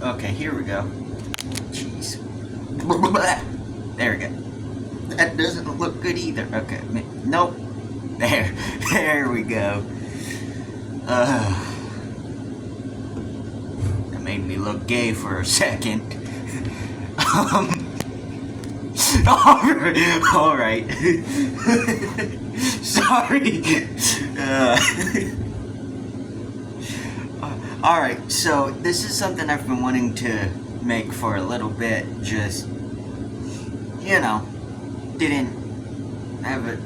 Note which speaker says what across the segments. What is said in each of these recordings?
Speaker 1: Okay, here we go. Jeez. There we go. That doesn't look good either. Okay, nope. There we go. That made me look gay for a second. Alright. Sorry. Alright, so this is something I've been wanting to make for a little bit. Just, didn't have it.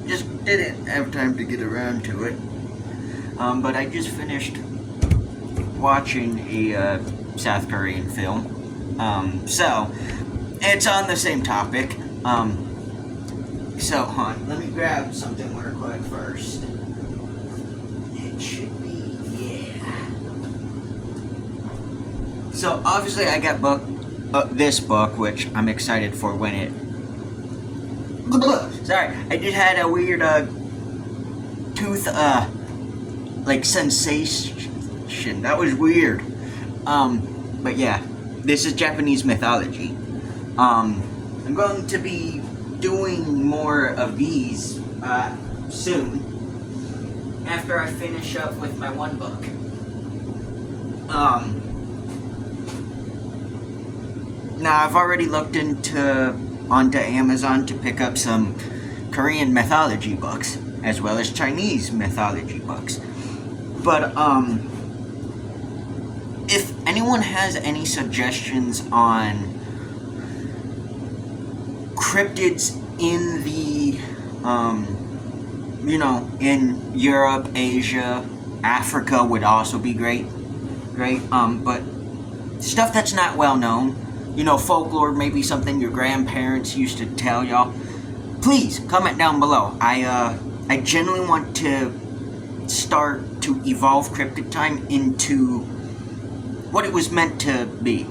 Speaker 1: Just didn't have time to get around to it. But I just finished watching a South Korean film. So it's on the same topic. So, hold on, let me grab something real quick first. It should be, yeah. So, obviously, I got this book, which I'm excited for when it. Sorry, I just had a weird tooth sensation. That was weird. But yeah, this is Japanese mythology. I'm going to be doing more of these soon after I finish up with my one book. Now I've already looked onto Amazon to pick up some Korean mythology books as well as Chinese mythology books. But if anyone has any suggestions on cryptids in the in Europe, Asia, Africa would also be great. But stuff that's not well known, folklore, maybe something your grandparents used to tell y'all, please comment down below. I genuinely want to start to evolve Cryptid Time into what it was meant to be,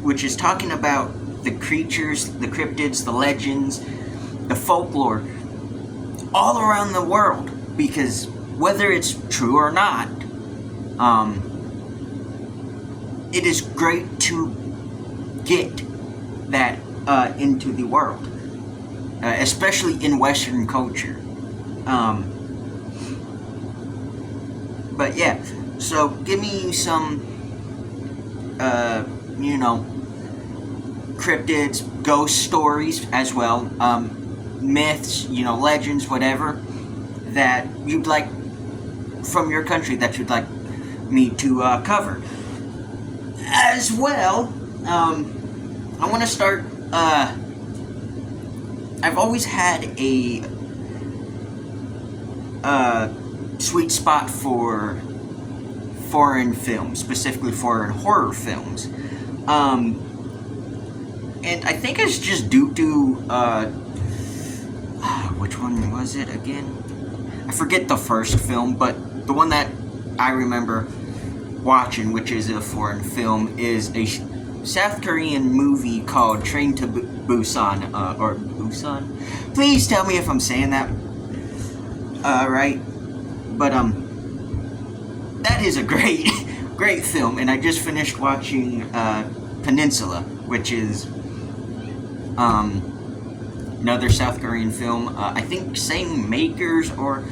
Speaker 1: which is talking about the creatures, the cryptids, the legends, the folklore all around the world, because whether it's true or not, it is great to get that into the world, especially in Western culture. But yeah, so give me some, cryptids, ghost stories as well, myths, legends, whatever, that you'd like from your country that you'd like me to cover. As well, I want to start, I've always had a sweet spot for foreign films, specifically foreign horror films. And I think it's just due to, which one was it again? I forget the first film, but the one that I remember watching, which is a foreign film, is a South Korean movie called Train to Busan, or Busan? Please tell me if I'm saying that right. But, that is a great, great film, and I just finished watching, Peninsula, which is, another South Korean film. I think same makers or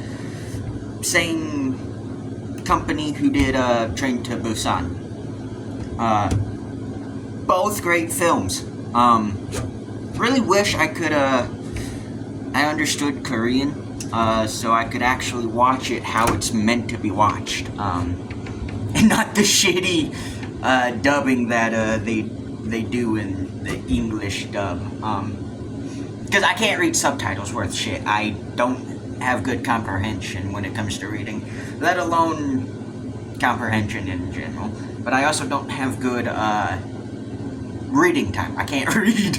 Speaker 1: same company who did Train to Busan. Both great films. Really wish I could I understood Korean, so I could actually watch it how it's meant to be watched, and not the shitty dubbing that they do in the English dub. Because I can't read subtitles worth shit. I don't have good comprehension when it comes to reading, let alone comprehension in general. But I also don't have good reading time. I can't read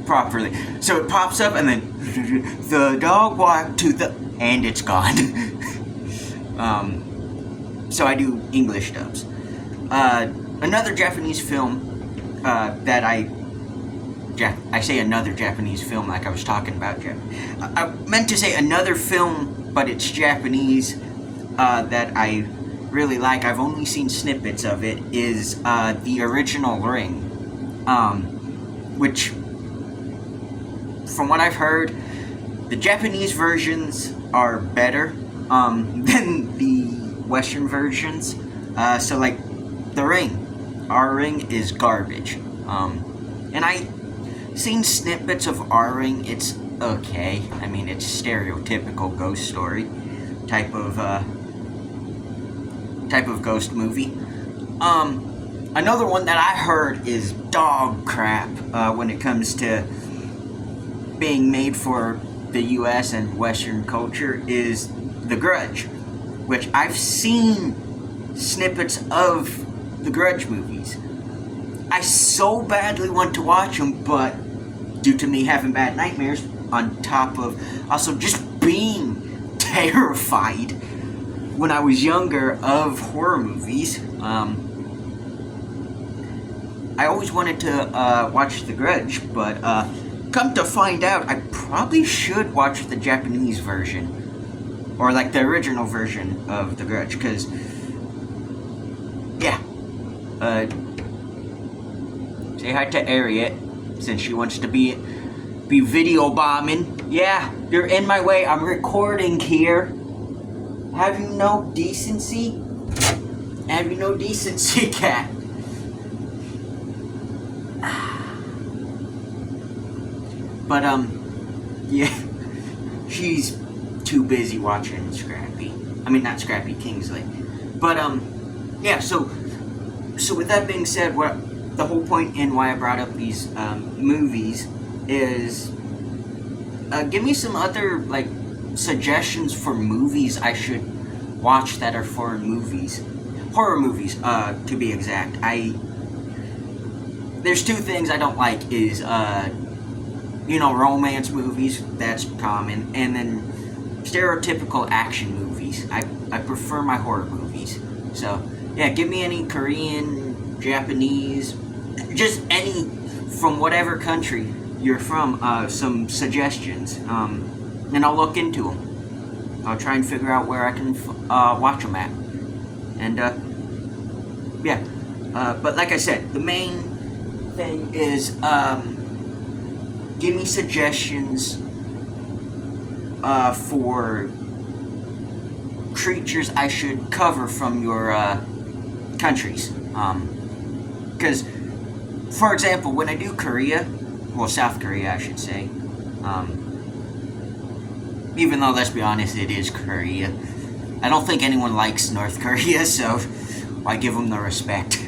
Speaker 1: properly. So it pops up and then the dog walked to the... and it's gone. So I do English dubs. Another Japanese film that I say another Japanese film like I was talking about. I meant to say another film, but it's Japanese, that I really like, I've only seen snippets of it, is the original Ring, which, from what I've heard, the Japanese versions are better than the Western versions. So like the Ring, our Ring is garbage. And I seen snippets of our Ring. It's okay. I mean, it's stereotypical ghost story type of ghost movie. Another one that I heard is dog crap when it comes to being made for the U.S. and Western culture is The Grudge, which I've seen snippets of the Grudge movies. I so badly want to watch them, but due to me having bad nightmares, on top of also just being terrified when I was younger of horror movies, I always wanted to watch The Grudge, but come to find out, I probably should watch the Japanese version, or like the original version of The Grudge, because, yeah, say hi to Ariette, since she wants to be video bombing. Yeah, you're in my way, I'm recording here. Have you no decency? Have you no decency, cat? But, yeah, she's too busy watching Scrappy. I mean, not Scrappy, Kingsley. But, yeah, so with that being said, what the whole point in why I brought up these, movies is, give me some other, like, suggestions for movies I should watch that are foreign movies. Horror movies, to be exact. There's two things I don't like is, romance movies, that's common, and then stereotypical action movies. I prefer my horror movies. So, yeah, give me any Korean, Japanese, just any from whatever country you're from, some suggestions, and I'll look into them. I'll try and figure out where I can watch them at. And, yeah. But like I said, the main thing is, give me suggestions for creatures I should cover from your countries. Because, for example, when I do Korea, well, South Korea, I should say, even though, let's be honest, it is Korea. I don't think anyone likes North Korea, so why give them the respect?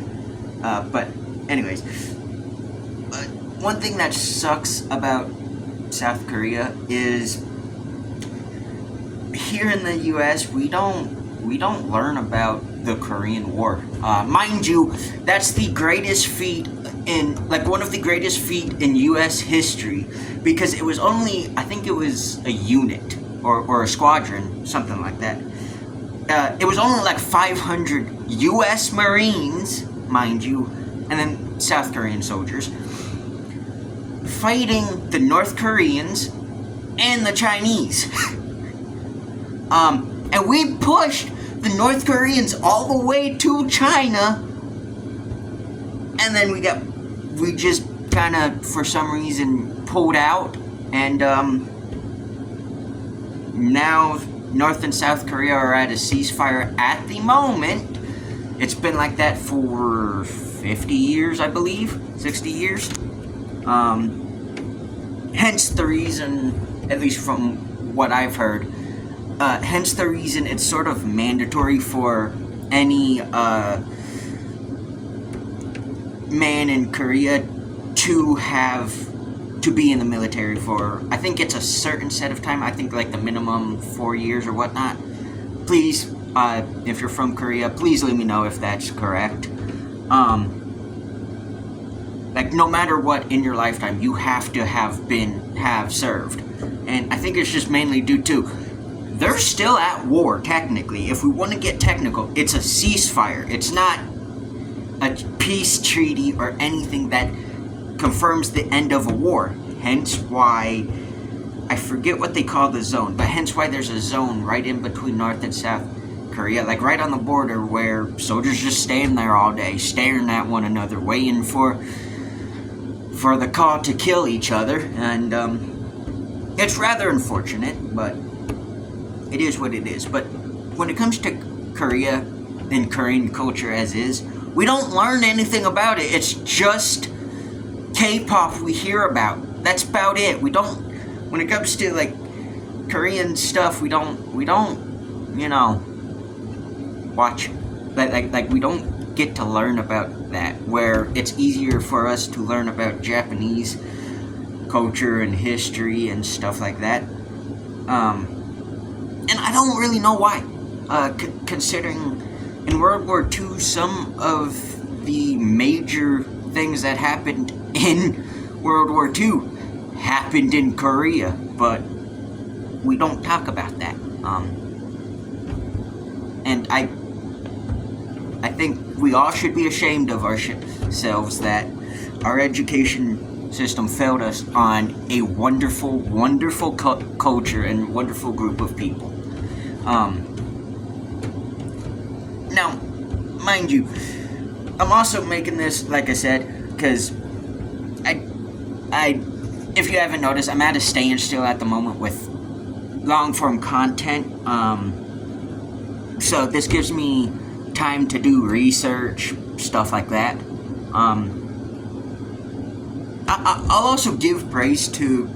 Speaker 1: But, anyways, one thing that sucks about South Korea is here in the U.S. we don't learn about the Korean War. Mind you, that's the greatest feat one of the greatest feat in U.S. history, because it was only, I think it was a unit or a squadron, something like that. It was only like 500 U.S. Marines, mind you, and then South Korean soldiers, fighting the North Koreans and the Chinese. And we pushed the North Koreans all the way to China, and then we just kind of, for some reason, pulled out, and now North and South Korea are at a ceasefire at the moment. It's been like that for 50 years, I believe, 60 years. Hence the reason, at least from what I've heard, hence the reason it's sort of mandatory for any man in Korea to be in the military for, I think it's a certain set of time, I think like the minimum 4 years or whatnot. Please, if you're from Korea, please let me know if that's correct. Like, no matter what in your lifetime, you have to have served. And I think it's just mainly due to, they're still at war, technically. If we want to get technical, it's a ceasefire. It's not a peace treaty or anything that confirms the end of a war. Hence why, I forget what they call the zone, but hence why there's a zone right in between North and South Korea, like right on the border, where soldiers just stand there all day, staring at one another, waiting for the call to kill each other. And it's rather unfortunate, but it is what it is. But when it comes to Korea and Korean culture as is, we don't learn anything about it. It's just K-pop we hear about. That's about it. We don't, when it comes to like Korean stuff, we don't, you know, watch, like we don't get to learn about that, where it's easier for us to learn about Japanese culture and history and stuff like that. And I don't really know why, considering in World War II, some of the major things that happened in World War II happened in Korea, but we don't talk about that. And I think we all should be ashamed of ourselves that our education system failed us on a wonderful, wonderful culture and wonderful group of people. Now, mind you, I'm also making this, like I said, because I, if you haven't noticed, I'm at a standstill at the moment with long-form content. So this gives me time to do research, stuff like that. I'll also give praise to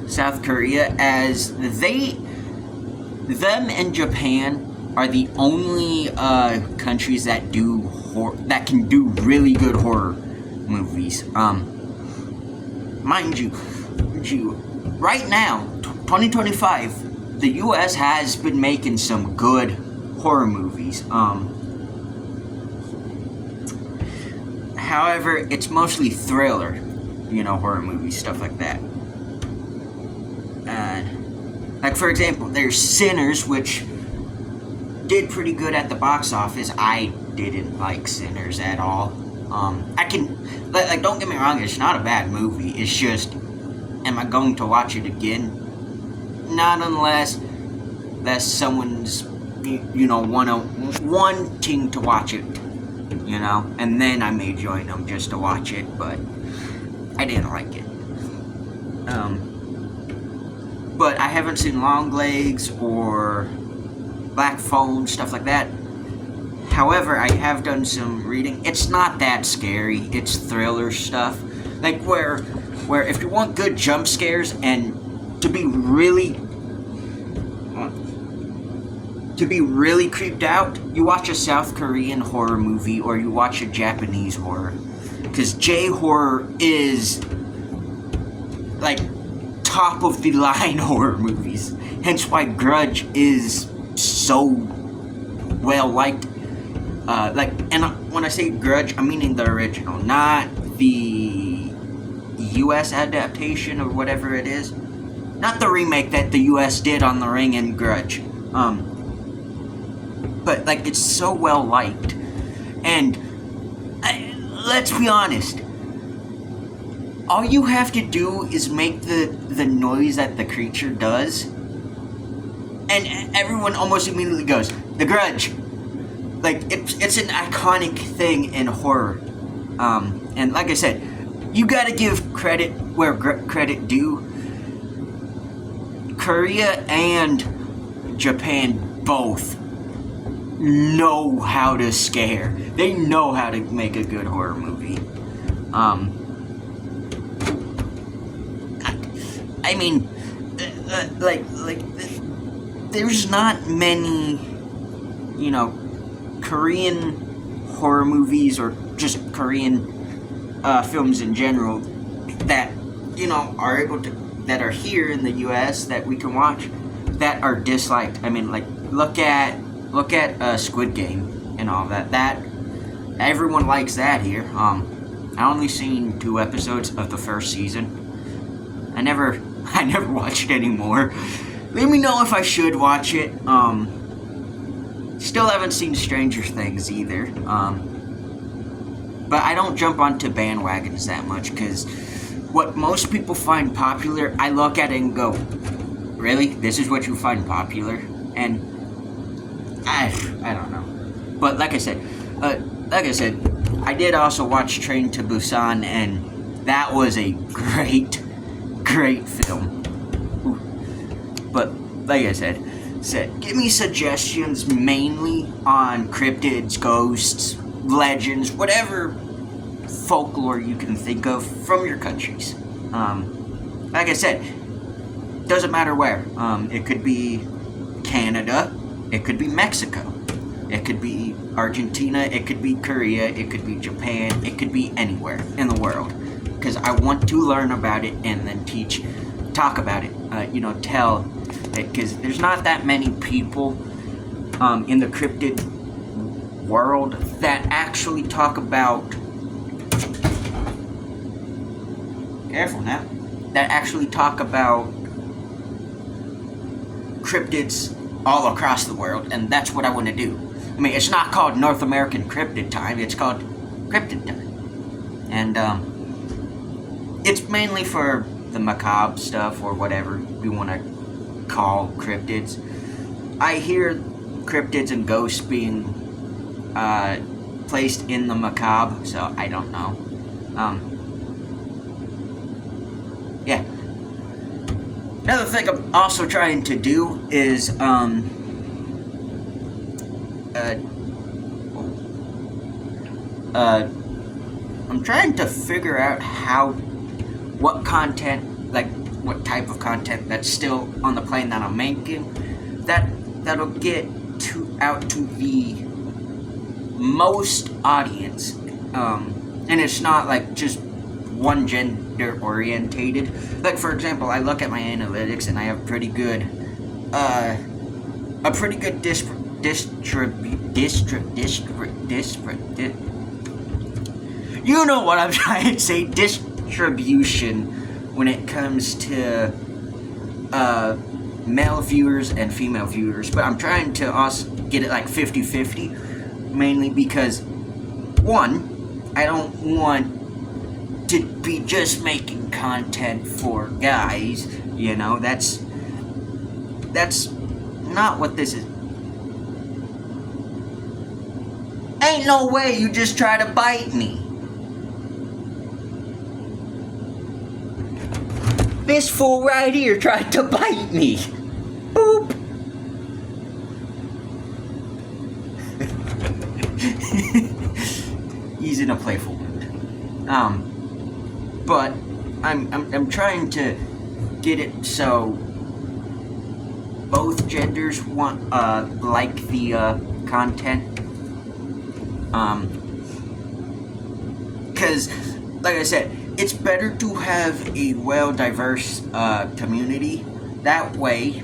Speaker 1: South Korea, as them and Japan are the only countries that that can do really good horror movies. Mind you, right now, 2025, the U.S. has been making some good horror movies. However, it's mostly thriller, horror movies, stuff like that. Like, for example, there's Sinners, which did pretty good at the box office. I didn't like Sinners at all. Don't get me wrong, it's not a bad movie. It's just, am I going to watch it again? Not unless someone's, wanting to watch it, and then I may join them just to watch it, but I didn't like it. But I haven't seen Longlegs or Black Phone, stuff like that. However, I have done some reading. It's not that scary. It's thriller stuff. Like where if you want good jump scares and to be really creeped out, you watch a South Korean horror movie or you watch a Japanese horror. Because J-horror is like top of the line horror movies. Hence why Grudge is so well liked. And when I say Grudge, I'm meaning the original, not the US adaptation or whatever it is. Not the remake that the US did on The Ring and Grudge. But it's so well liked. And let's be honest, all you have to do is make the noise that the creature does, and everyone almost immediately goes, The Grudge. It's an iconic thing in horror. And like I said, you gotta give credit where credit due. Korea and Japan both know how to scare. They know how to make a good horror movie. I mean, there's not many, Korean horror movies or just Korean films in general that, are able to, that are here in the US that we can watch that are disliked. I mean, look at Squid Game and all that. That everyone likes that here. I only seen 2 episodes of the first season. I never watched it anymore. Let me know if I should watch it. Still haven't seen Stranger Things either. But I don't jump onto bandwagons that much, because what most people find popular, I look at it and go, really? This is what you find popular? And I don't know. But like I said, I did also watch Train to Busan, and that was a great film. Ooh. But like I said, give me suggestions mainly on cryptids, ghosts, legends, whatever folklore you can think of from your countries. Like I said, doesn't matter where. It could be Canada, it could be Mexico, it could be Argentina, it could be Korea, it could be Japan, it could be anywhere in the world. Because I want to learn about it and then talk about it, tell it. Because there's not that many people in the cryptid world that actually talk about. Careful now. That actually talk about cryptids all across the world, and that's what I want to do. I mean, it's not called North American Cryptid Time, it's called Cryptid Time. And, it's mainly for the macabre stuff, or whatever you want to call cryptids. I hear cryptids and ghosts being, placed in the macabre, so I don't know. Yeah. Another thing I'm also trying to do is, I'm trying to figure out what content, like what type of content that's still on the plane that I'm making, that'll get out to the most audience, and it's not like just one gender orientated. Like, for example, I look at my analytics and I have a pretty good you know what I'm trying to say, distribution when it comes to male viewers and female viewers, but I'm trying to also get it like 50-50, mainly because, one, I don't want to be just making content for guys, that's not what this is. Ain't no way you just try to bite me. This fool right here tried to bite me. Boop. He's in a playful mood. But I'm trying to get it so both genders want like the content. Because, like I said, it's better to have a well-diverse community. That way,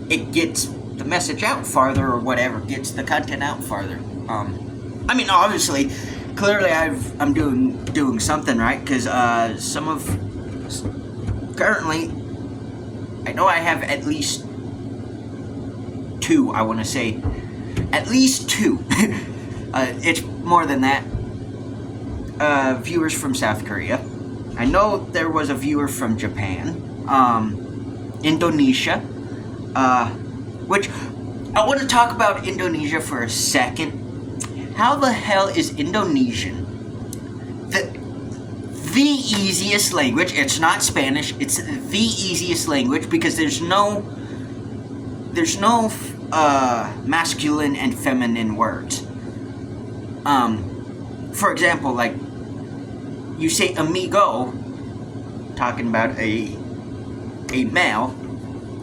Speaker 1: it gets the message out farther, or whatever, gets the content out farther. I mean, obviously, clearly I'm doing something right, because currently, I know I have at least two, I want to say, at least two. It's more than that. Viewers from South Korea. I know there was a viewer from Japan, Indonesia, which I want to talk about Indonesia for a second. How the hell is Indonesian the easiest language? It's not Spanish. It's the easiest language because there's no masculine and feminine words. For example, like, you say amigo, talking about a male,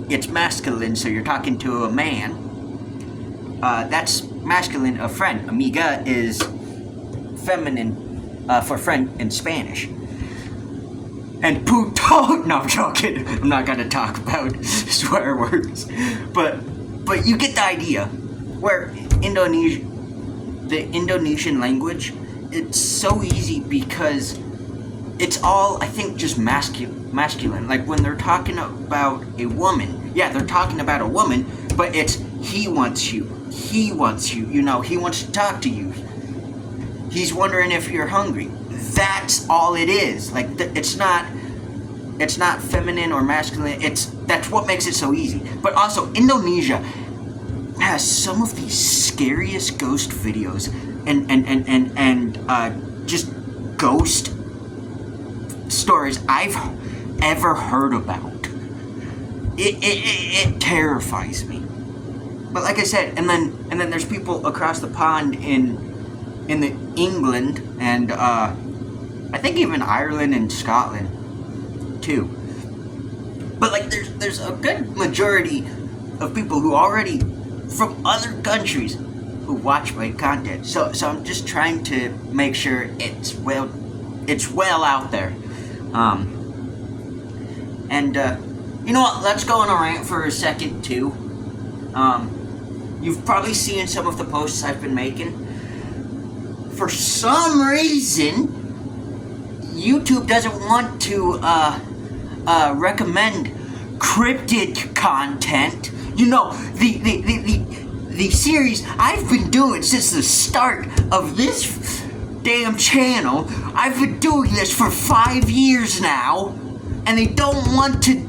Speaker 1: it's masculine, so you're talking to a man. That's masculine, a friend. Amiga is feminine for friend in Spanish. And puto, no, I'm joking. I'm not gonna talk about swear words. But you get the idea. Where the Indonesian language, it's so easy because it's all, I think, just masculine. Like, when they're talking about a woman, yeah, they're talking about a woman, but it's he wants you, he wants to talk to you, he's wondering if you're hungry. That's all it is. Like, it's not feminine or masculine. That's what makes it so easy. But also, Indonesia, has some of the scariest ghost videos and just ghost stories I've ever heard about. It terrifies me. But like I said, and then there's people across the pond in the England and I think even Ireland and Scotland too. But like there's a good majority of people who already from other countries who watch my content. So I'm just trying to make sure it's well out there. You know what? Let's go on a rant for a second too. You've probably seen some of the posts I've been making. For some reason, YouTube doesn't want to recommend cryptid content. You know, the series I've been doing since the start of this damn channel. I've been doing this for 5 years now, and they don't want to.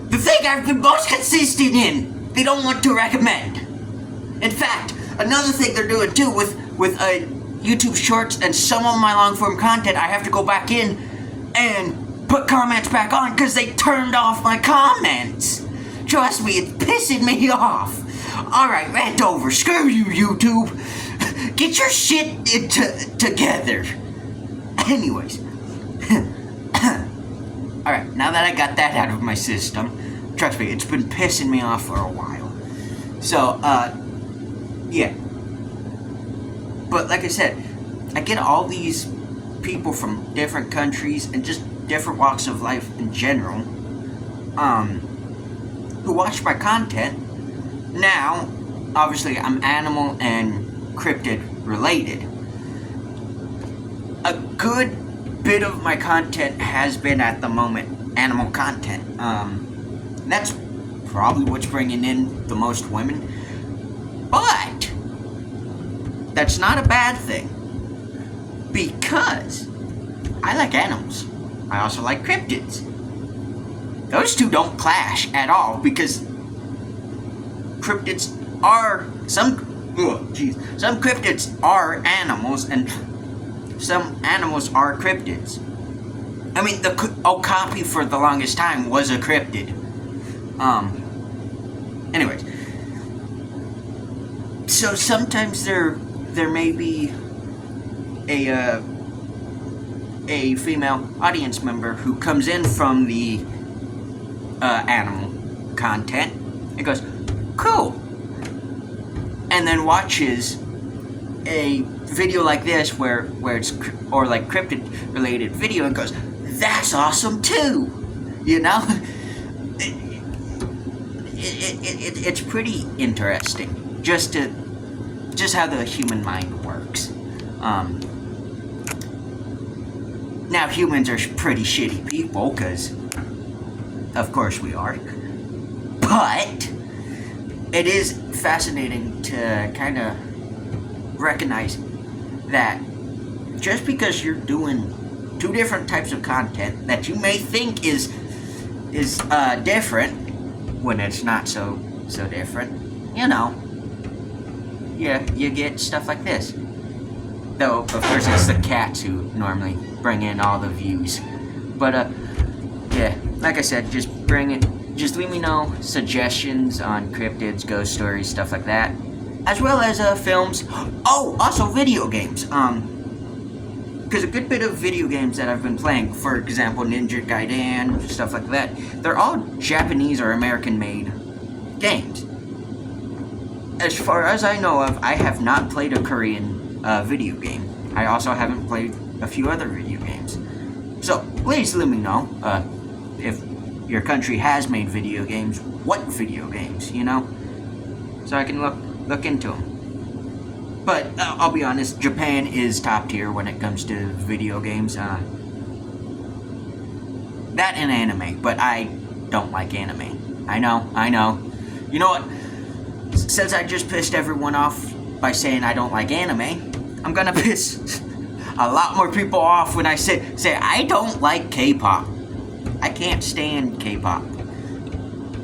Speaker 1: The thing I've been most consistent in, they don't want to recommend. In fact, another thing they're doing too with YouTube Shorts and some of my long form content, I have to go back in and put comments back on because they turned off my comments. Trust me, it's pissing me off. Alright, rant over. Screw you, YouTube. Get your shit together. Anyways. Alright, now that I got that out of my system, trust me, it's been pissing me off for a while. So, yeah. But like I said, I get all these people from different countries and just different walks of life in general, who watch my content. Now, obviously, I'm animal and cryptid related. A good bit of my content has been, at the moment, animal content. That's probably what's bringing in the most women. But that's not a bad thing, because I like animals. I also like cryptids. Those two don't clash at all, because cryptids are some cryptids are animals, and some animals are cryptids. I mean, the okapi for the longest time was a cryptid. Anyways, so sometimes there may be a female audience member who comes in from the animal content and goes, cool, and then watches a video like this where it's or like cryptid related video and goes, that's awesome too, you know. It's pretty interesting just how the human mind works. Now humans are pretty shitty people, because of course we are, but it is fascinating to kind of recognize that just because you're doing two different types of content that you may think is different, when it's not so different, you know, yeah, you get stuff like this. Though of course it's the cats who normally bring in all the views. But yeah, like I said, just leave me know suggestions on cryptids, ghost stories, stuff like that, as well as films. Oh, also video games. Because a good bit of video games that I've been playing, for example, Ninja Gaiden, stuff like that, they're all Japanese or American-made games. As far as I know of, I have not played a Korean video game. I also haven't played a few other video games. So, please let me know if your country has made video games, what video games, you know? So I can look into them. But I'll be honest, Japan is top tier when it comes to video games. That and anime, but I don't like anime. I know. You know what? Since I just pissed everyone off by saying I don't like anime, I'm gonna piss a lot more people off when I say I don't like K-pop. I can't stand K-pop.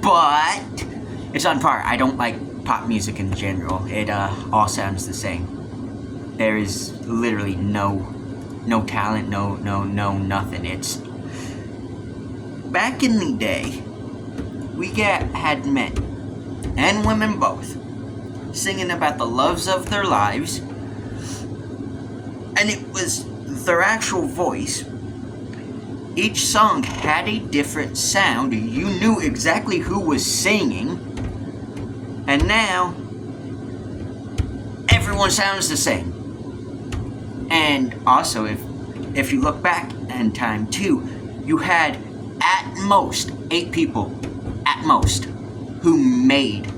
Speaker 1: But it's on par. I don't like pop music in general. It all sounds the same. There is literally no talent, no nothing. It's back in the day, we had men and women both singing about the loves of their lives, and it was their actual voice. Each song had a different sound. You knew exactly who was singing. And now, everyone sounds the same. And also, if you look back in time too, you had at most 8 people, at most, who made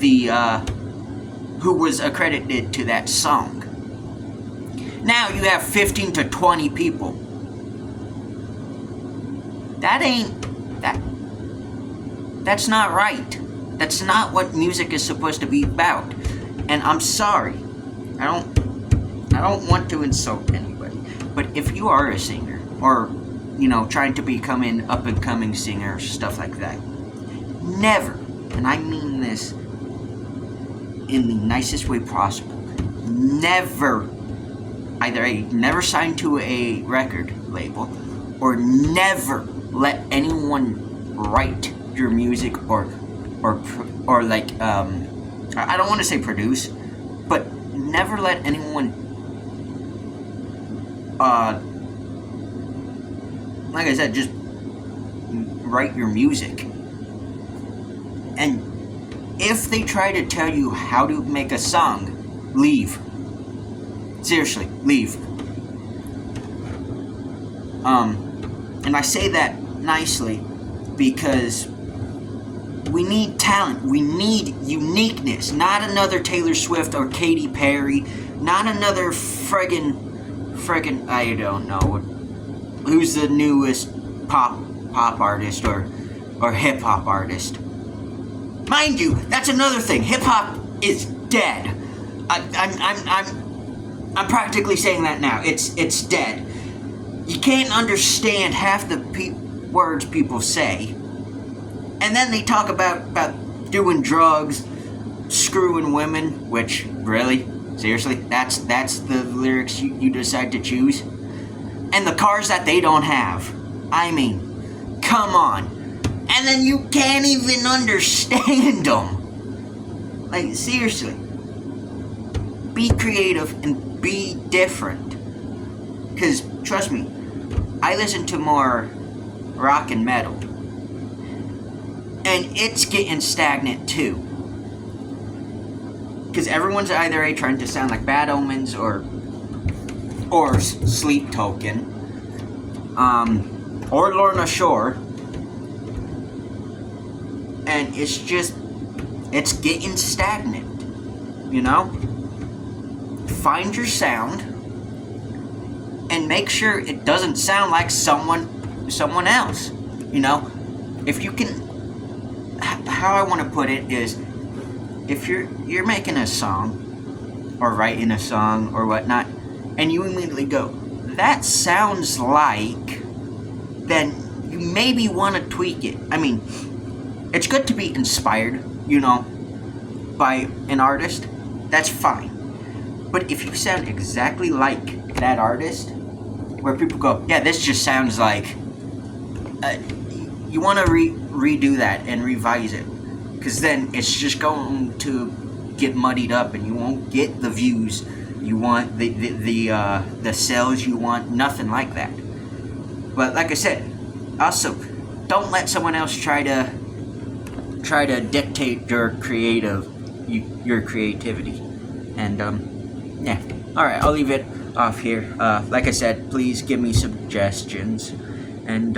Speaker 1: who was accredited to that song. Now you have 15 to 20 people. That's not right. That's not what music is supposed to be about. And I'm sorry. I don't want to insult anybody. But if you are a singer, or, trying to become an up-and-coming singer, stuff like that, never, and I mean this in the nicest way possible, never sign to a record label, or never let anyone write your music or like I don't want to say produce, but never let anyone like I said, just write your music. And if they try to tell you how to make a song, leave. Seriously, leave. And I say that nicely because we need talent. We need uniqueness. Not another Taylor Swift or Katy Perry. Not another friggin' I don't know. Who's the newest pop artist or hip hop artist? Mind you, that's another thing. Hip hop is dead. I'm practically saying that now. It's dead. You can't understand half the words people say, and then they talk about doing drugs, screwing women. Which, really, seriously, that's the lyrics you decide to choose, and the cars that they don't have. I mean, come on. And then you can't even understand them. Like, seriously. Be creative and be different. Because, trust me, I listen to more rock and metal. And it's getting stagnant too. Because everyone's either trying to sound like Bad Omens or Sleep Token. Or Lorna Shore. And it's getting stagnant. Find your sound and make sure it doesn't sound like someone else. If you can, how I want to put it is, if you're making a song or writing a song or whatnot, and you immediately go, that sounds like, then you maybe want to tweak it. I mean, it's good to be inspired, by an artist. That's fine. But if you sound exactly like that artist, where people go, yeah, this just sounds like, you want to redo that and revise it, because then it's just going to get muddied up, and you won't get the views you want, the sales you want, nothing like that. But like I said, also, don't let someone else try to dictate your creativity. And yeah. Alright, I'll leave it off here. Like I said, please give me suggestions. And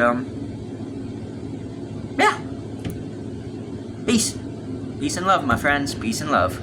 Speaker 1: yeah. Peace and love, my friends. Peace and love.